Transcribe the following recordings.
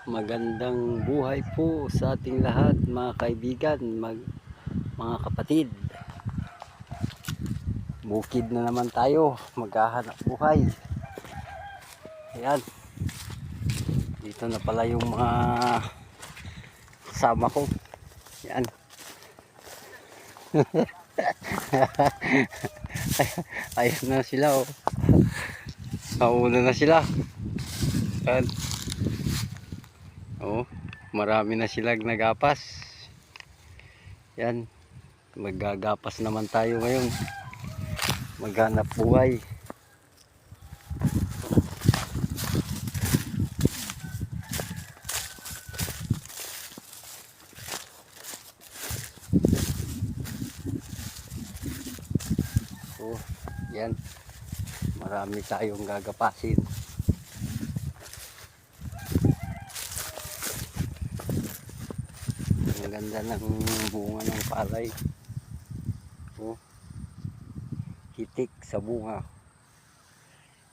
Magandang buhay po sa ating lahat, mga kaibigan, mga kapatid. Bukid na naman tayo, maghahanap buhay. Ayan. Dito na pala yung mga kasama ko. Ayan. Ayun na sila, oh. Nauna na sila. Ayan. Oh, marami na silang nagapas. Yan, maggagapas naman tayo ngayon. Maghanap buhay. Oh, yan. Marami tayong gagapasin. Ang ganda ng bunga ng palay. Oh, hitik sa bunga.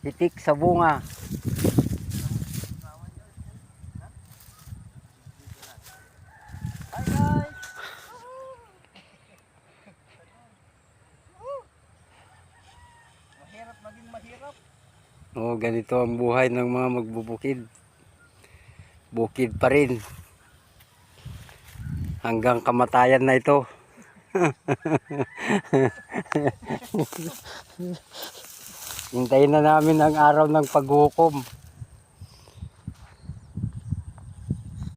Hitik sa bunga. Hi guys. Mahirap maging mahirap. Oh, ganito ang buhay ng mga magbubukid. Bukid pa rin. Hanggang kamatayan na ito. Hintayin na namin ang araw ng paghukom.